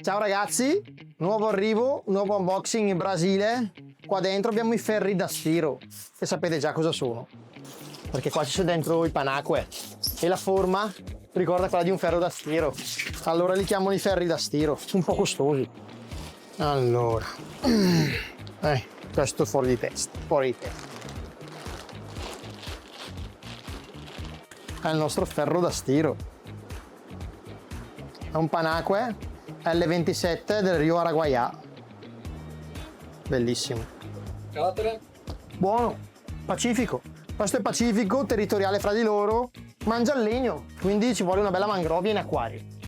Ciao ragazzi, nuovo arrivo, nuovo unboxing in Brasile. Qua dentro abbiamo i ferri da stiro, che sapete già cosa sono, perché qua c'è dentro il panacque e la forma ricorda quella di un ferro da stiro. Allora li chiamano i ferri da stiro, un po' costosi. Allora, questo è fuori di testa, fuori di testa. È il nostro ferro da stiro. È un panacque L27 del Rio Araguaia. Bellissimo. Carattere? Buono, pacifico. Questo è pacifico, territoriale fra di loro, mangia il legno, quindi ci vuole una bella mangrovia in acquario.